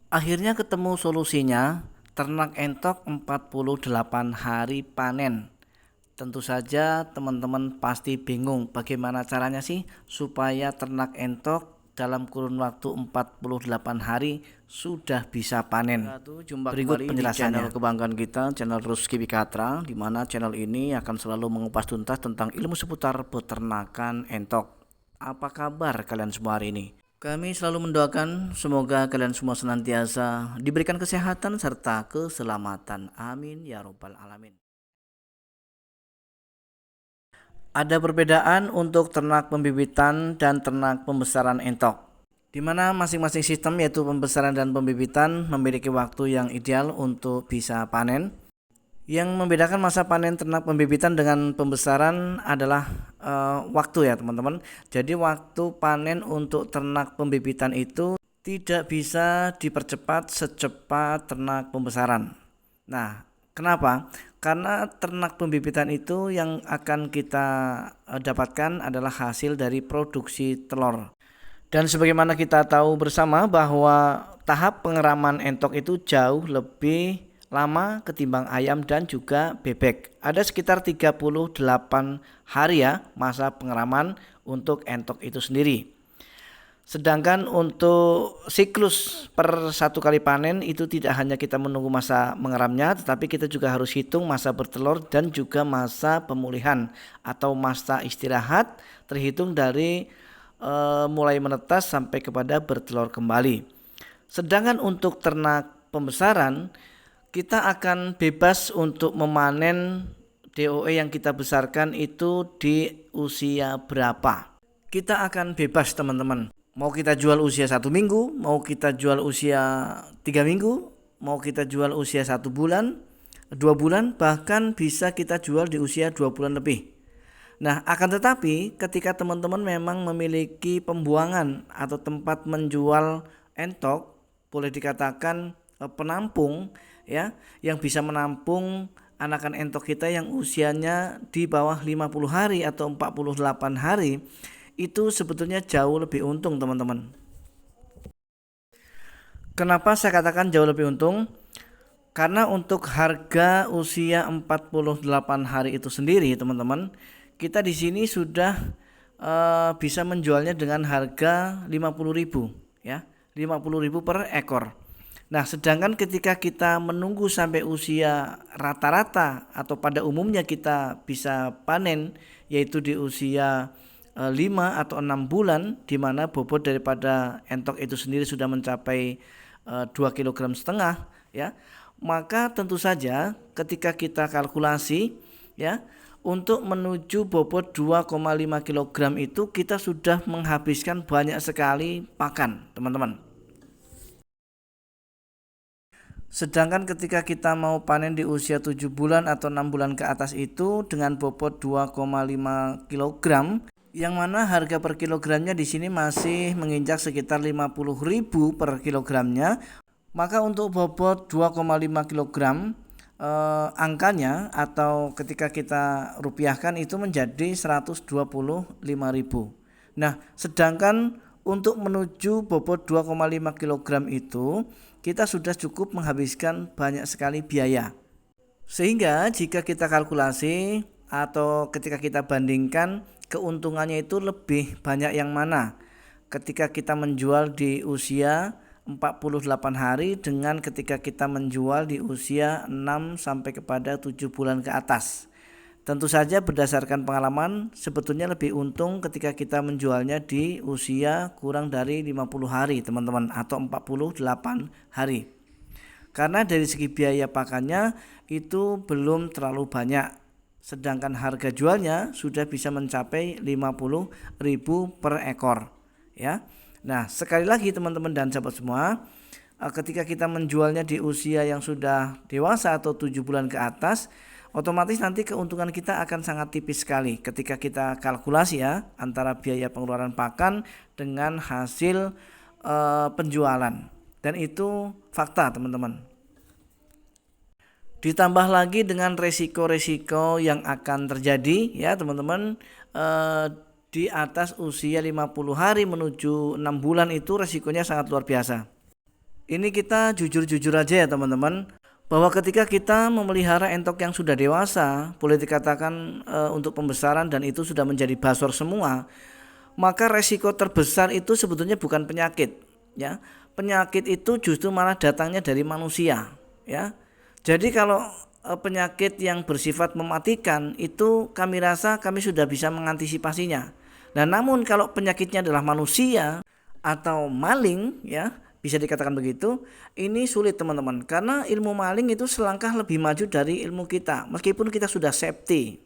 Akhirnya ketemu solusinya, ternak entok 48 hari panen. Tentu saja teman-teman pasti bingung bagaimana caranya sih supaya ternak entok dalam kurun waktu 48 hari sudah bisa panen. Jumpa Berikut kembali di channel penjelasannya. kebanggaan kita, channel Rusky Bikatra, di mana channel ini akan selalu mengupas tuntas tentang ilmu seputar peternakan entok. Apa kabar kalian semua hari ini? Kami selalu mendoakan semoga kalian semua senantiasa diberikan kesehatan serta keselamatan. Amin ya robbal alamin. Ada perbedaan untuk ternak pembibitan dan ternak pembesaran entok, di mana masing-masing sistem yaitu pembesaran dan pembibitan memiliki waktu yang ideal untuk bisa panen. Yang membedakan masa panen ternak pembibitan dengan pembesaran adalah waktu ya teman-teman. Jadi waktu panen untuk ternak pembibitan itu tidak bisa dipercepat secepat ternak pembesaran. Nah, kenapa? Karena ternak pembibitan itu yang akan kita dapatkan adalah hasil dari produksi telur. Dan sebagaimana kita tahu bersama bahwa tahap pengeraman entok itu jauh lebih lama ketimbang ayam dan juga bebek. Ada sekitar 38 hari ya masa pengeraman untuk entok itu sendiri. Sedangkan untuk siklus per satu kali panen itu tidak hanya kita menunggu masa mengeramnya, tetapi kita juga harus hitung masa bertelur dan juga masa pemulihan atau masa istirahat terhitung dari mulai menetas sampai kepada bertelur kembali. Sedangkan untuk ternak pembesaran kita akan bebas untuk memanen DOE yang kita besarkan itu di usia berapa. Kita akan bebas teman-teman. Mau kita jual usia 1 minggu, mau kita jual usia 3 minggu, mau kita jual usia 1 bulan, 2 bulan, bahkan bisa kita jual di usia 2 bulan lebih. Nah, akan tetapi ketika teman-teman memang memiliki pembuangan atau tempat menjual entok, boleh dikatakan penampung ya, yang bisa menampung anakan entok kita yang usianya di bawah 50 hari atau 48 hari, itu sebetulnya jauh lebih untung teman-teman. Kenapa saya katakan jauh lebih untung? Karena untuk harga usia 48 hari itu sendiri teman-teman, kita di sini sudah bisa menjualnya dengan harga 50.000 ya, 50.000 per ekor. Nah, sedangkan ketika kita menunggu sampai usia rata-rata atau pada umumnya kita bisa panen yaitu di usia 5 atau 6 bulan, di mana bobot daripada entok itu sendiri sudah mencapai 2,5 kg ya. Maka tentu saja ketika kita kalkulasi ya, untuk menuju bobot 2,5 kg itu kita sudah menghabiskan banyak sekali pakan, teman-teman. Sedangkan ketika kita mau panen di usia 7 bulan atau 6 bulan ke atas itu dengan bobot 2,5 kg, yang mana harga per kilogramnya di sini masih menginjak sekitar 50.000 per kilogramnya, maka untuk bobot 2,5 kg angkanya atau ketika kita rupiahkan itu menjadi 125.000. Nah, sedangkan untuk menuju bobot 2,5 kg itu kita sudah cukup menghabiskan banyak sekali biaya. Sehingga jika kita kalkulasi atau ketika kita bandingkan, keuntungannya itu lebih banyak yang mana ketika kita menjual di usia 48 hari dengan ketika kita menjual di usia 6 sampai kepada 7 bulan ke atas. Tentu saja berdasarkan pengalaman sebetulnya lebih untung ketika kita menjualnya di usia kurang dari 50 hari teman-teman, atau 48 hari. Karena dari segi biaya pakannya itu belum terlalu banyak. Sedangkan harga jualnya sudah bisa mencapai 50.000 per ekor ya. Nah, sekali lagi teman-teman dan sahabat semua, ketika kita menjualnya di usia yang sudah dewasa atau 7 bulan ke atas, otomatis nanti keuntungan kita akan sangat tipis sekali ketika kita kalkulasi ya antara biaya pengeluaran pakan dengan hasil penjualan, dan itu fakta teman-teman. Ditambah lagi dengan resiko-resiko yang akan terjadi ya teman-teman, di atas usia 50 hari menuju 6 bulan itu resikonya sangat luar biasa. Ini kita jujur-jujur aja ya teman-teman, bahwa ketika kita memelihara entok yang sudah dewasa, boleh dikatakan untuk pembesaran dan itu sudah menjadi basor semua, maka resiko terbesar itu sebetulnya bukan penyakit, ya. Penyakit itu justru malah datangnya dari manusia, ya. Jadi kalau penyakit yang bersifat mematikan itu kami rasa kami sudah bisa mengantisipasinya. Nah, namun kalau penyakitnya adalah manusia atau maling, ya, bisa dikatakan begitu, ini sulit teman-teman, karena ilmu maling itu selangkah lebih maju dari ilmu kita meskipun kita sudah safety.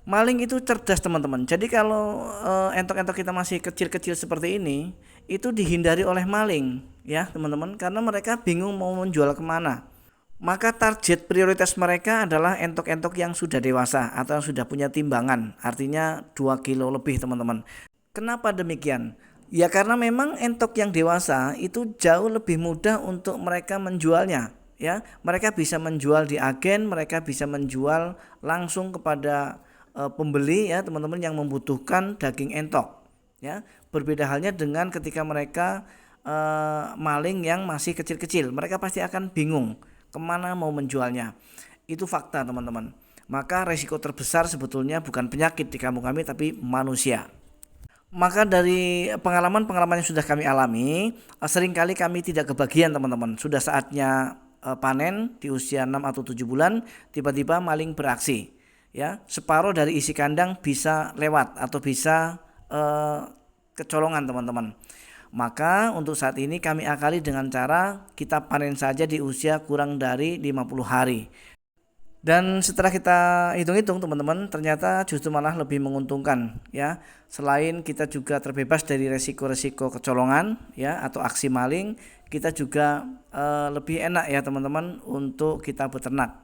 Maling itu cerdas teman-teman. Jadi kalau entok-entok kita masih kecil-kecil seperti ini, itu dihindari oleh maling, ya teman-teman, karena mereka bingung mau menjual kemana. Maka target prioritas mereka adalah entok-entok yang sudah dewasa atau yang sudah punya timbangan, artinya 2 kilo lebih teman-teman. Kenapa demikian? Ya karena memang entok yang dewasa itu jauh lebih mudah untuk mereka menjualnya, ya. Mereka bisa menjual di agen, mereka bisa menjual langsung kepada pembeli, ya teman-teman, yang membutuhkan daging entok, ya. Berbeda halnya dengan ketika mereka maling yang masih kecil-kecil, mereka pasti akan bingung kemana mau menjualnya. Itu fakta teman-teman. Maka resiko terbesar sebetulnya bukan penyakit di kampung kami, tapi manusia. Maka dari pengalaman-pengalaman yang sudah kami alami, seringkali kami tidak kebagian teman-teman. Sudah saatnya panen di usia 6 atau 7 bulan, tiba-tiba maling beraksi, ya. Separuh dari isi kandang bisa lewat atau bisa kecolongan teman-teman. Maka untuk saat ini kami akali dengan cara kita panen saja di usia kurang dari 50 hari. Dan setelah kita hitung-hitung teman-teman, ternyata justru malah lebih menguntungkan, ya. Selain kita juga terbebas dari resiko-resiko kecolongan, ya, atau aksi maling, kita juga lebih enak ya teman-teman untuk kita beternak.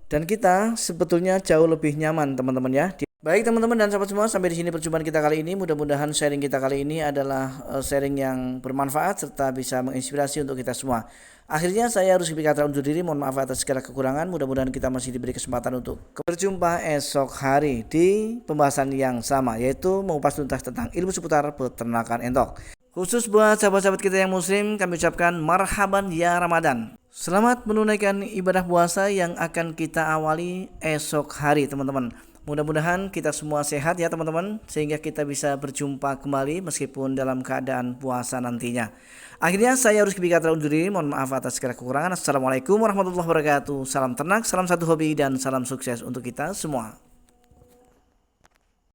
Dan kita sebetulnya jauh lebih nyaman teman-teman ya. Baik teman-teman dan sahabat semua, sampai di sini perjumpaan kita kali ini. Mudah-mudahan sharing kita kali ini adalah sharing yang bermanfaat serta bisa menginspirasi untuk kita semua. Akhirnya saya harus berkata undur diri, mohon maaf atas segala kekurangan. Mudah-mudahan kita masih diberi kesempatan untuk berjumpa esok hari di pembahasan yang sama, yaitu mengupas tuntas tentang ilmu seputar peternakan entok. Khusus buat sahabat-sahabat kita yang muslim, kami ucapkan marhaban ya Ramadan. Selamat menunaikan ibadah puasa yang akan kita awali esok hari teman-teman. Mudah-mudahan kita semua sehat ya teman-teman, sehingga kita bisa berjumpa kembali meskipun dalam keadaan puasa nantinya. Akhirnya saya harus berkata undur diri, mohon maaf atas segala kekurangan. Assalamualaikum warahmatullahi wabarakatuh. Salam ternak, salam satu hobi, dan salam sukses untuk kita semua.